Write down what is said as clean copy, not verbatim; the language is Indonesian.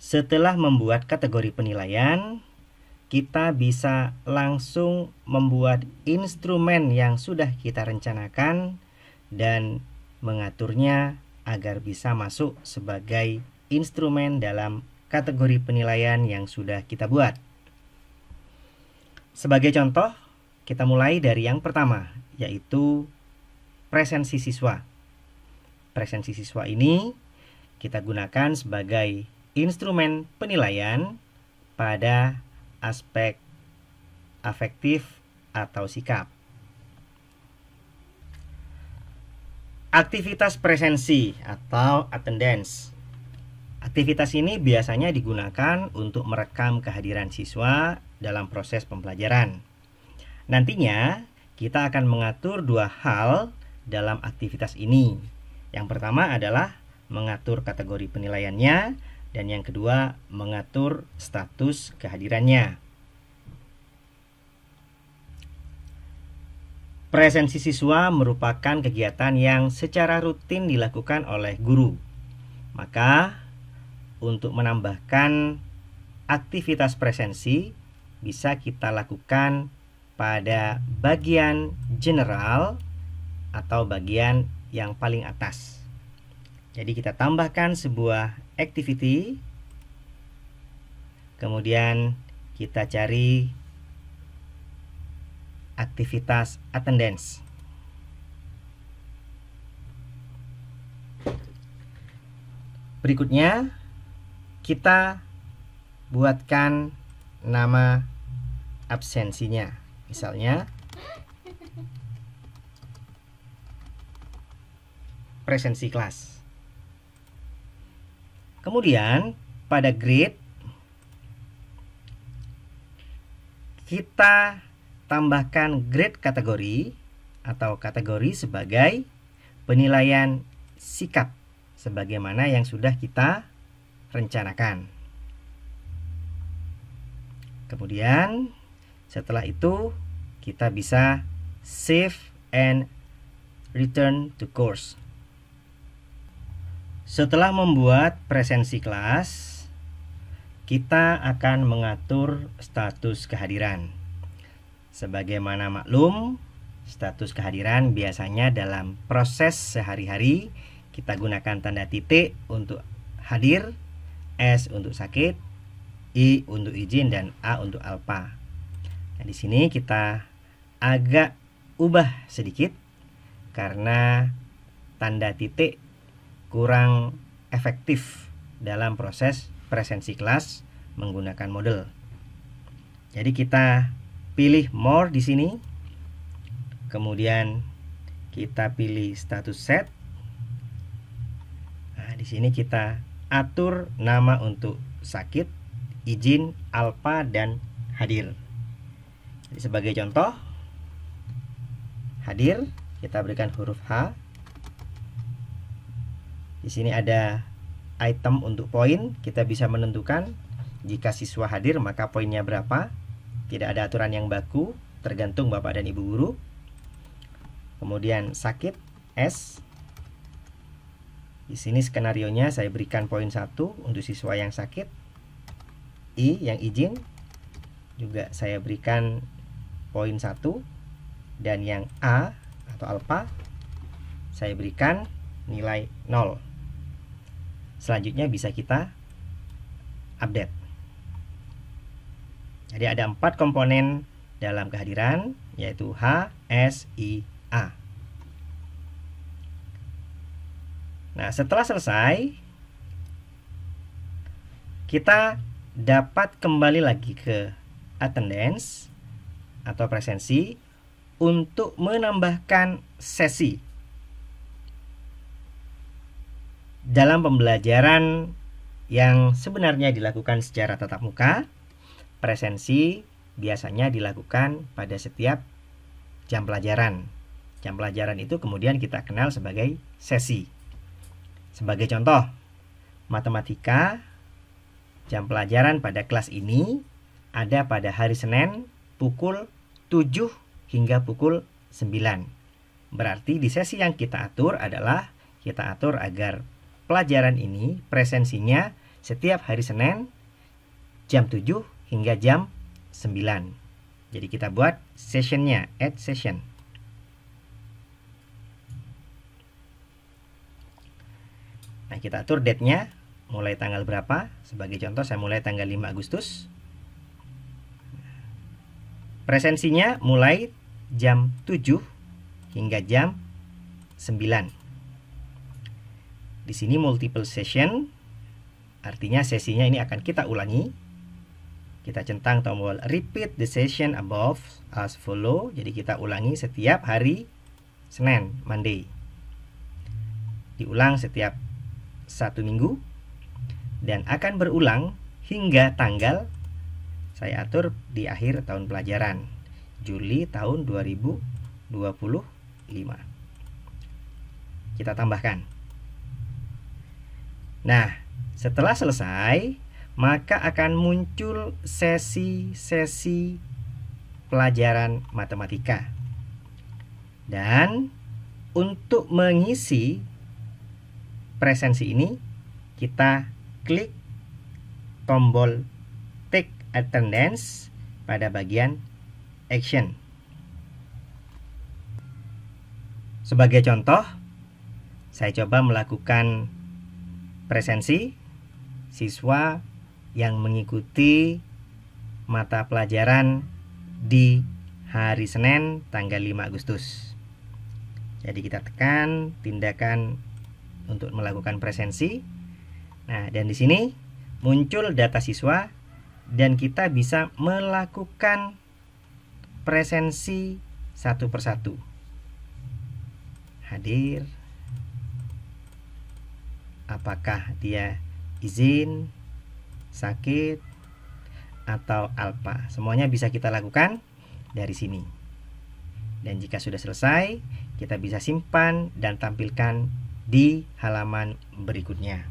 Setelah membuat kategori penilaian, kita bisa langsung membuat instrumen yang sudah kita rencanakan dan mengaturnya agar bisa masuk sebagai instrumen dalam kategori penilaian yang sudah kita buat. Sebagai contoh, kita mulai dari yang pertama, yaitu presensi siswa. Presensi siswa ini kita gunakan sebagai instrumen penilaian pada aspek afektif atau sikap. Aktivitas presensi atau attendance. Aktivitas ini biasanya digunakan untuk merekam kehadiran siswa dalam proses pembelajaran. Nantinya kita akan mengatur dua hal dalam aktivitas ini. Yang pertama adalah mengatur kategori penilaiannya, dan yang kedua mengatur status kehadirannya. Presensi siswa merupakan kegiatan yang secara rutin dilakukan oleh guru. Maka untuk menambahkan aktivitas presensi bisa kita lakukan pada bagian general atau bagian yang paling atas. Jadi kita tambahkan sebuah activity, kemudian kita cari aktivitas attendance. Berikutnya kita buatkan nama absensinya. Misalnya presensi kelas. Kemudian pada grade kita tambahkan grade kategori atau kategori sebagai penilaian sikap sebagaimana yang sudah kita rencanakan. Kemudian setelah itu kita bisa save and return to course. Setelah membuat presensi kelas, kita akan mengatur status kehadiran. Sebagaimana maklum, status kehadiran biasanya dalam proses sehari-hari kita gunakan tanda titik untuk hadir, S untuk sakit, I untuk izin, dan A untuk alpa. Nah, di sini kita agak ubah sedikit karena tanda titik kurang efektif dalam proses presensi kelas menggunakan model. Jadi kita pilih more di sini. Kemudian kita pilih status set. Nah, di sini kita atur nama untuk sakit, izin, alpa, dan hadir. Jadi sebagai contoh, hadir kita berikan huruf H. Di sini ada item untuk poin. Kita bisa menentukan jika siswa hadir maka poinnya berapa. Tidak ada aturan yang baku, tergantung Bapak dan Ibu guru. Kemudian sakit S. Di sini skenarionya saya berikan poin 1 untuk siswa yang sakit. I yang izin juga saya berikan poin 1, dan yang A atau alpha saya berikan nilai 0. Selanjutnya bisa kita update. Jadi ada 4 komponen dalam kehadiran, yaitu H, S, I, A. Nah, setelah selesai, kita dapat kembali lagi ke attendance atau presensi untuk menambahkan sesi. Dalam pembelajaran yang sebenarnya dilakukan secara tatap muka, presensi biasanya dilakukan pada setiap jam pelajaran. Jam pelajaran itu kemudian kita kenal sebagai sesi. Sebagai contoh, matematika, jam pelajaran pada kelas ini ada pada hari Senin pukul 7 hingga pukul 9. Berarti di sesi yang kita atur adalah kita atur agar pelajaran ini presensinya setiap hari Senin jam 7 hingga jam 9. Jadi kita buat sessionnya, add session. Nah, kita atur date-nya mulai tanggal berapa. Sebagai contoh saya mulai tanggal 5 Agustus. Presensinya mulai jam 7 hingga jam 9. Di sini multiple session, artinya sesinya ini akan kita ulangi. Kita centang tombol repeat the session above as follow. Jadi kita ulangi setiap hari Senin, Monday. Diulang setiap 1 minggu dan akan berulang hingga tanggal saya atur di akhir tahun pelajaran, Juli tahun 2025. Kita tambahkan. Nah, setelah selesai, maka akan muncul sesi-sesi pelajaran matematika. Dan untuk mengisi presensi ini, kita klik tombol take attendance pada bagian action. Sebagai contoh, saya coba melakukan presensi siswa yang mengikuti mata pelajaran di hari Senin tanggal 5 Agustus. Jadi kita tekan tindakan untuk melakukan presensi. Nah, dan di sini muncul data siswa dan kita bisa melakukan presensi satu persatu. Hadir, apakah dia izin, sakit, atau alpa. Semuanya bisa kita lakukan dari sini. Dan jika sudah selesai, kita bisa simpan dan tampilkan di halaman berikutnya.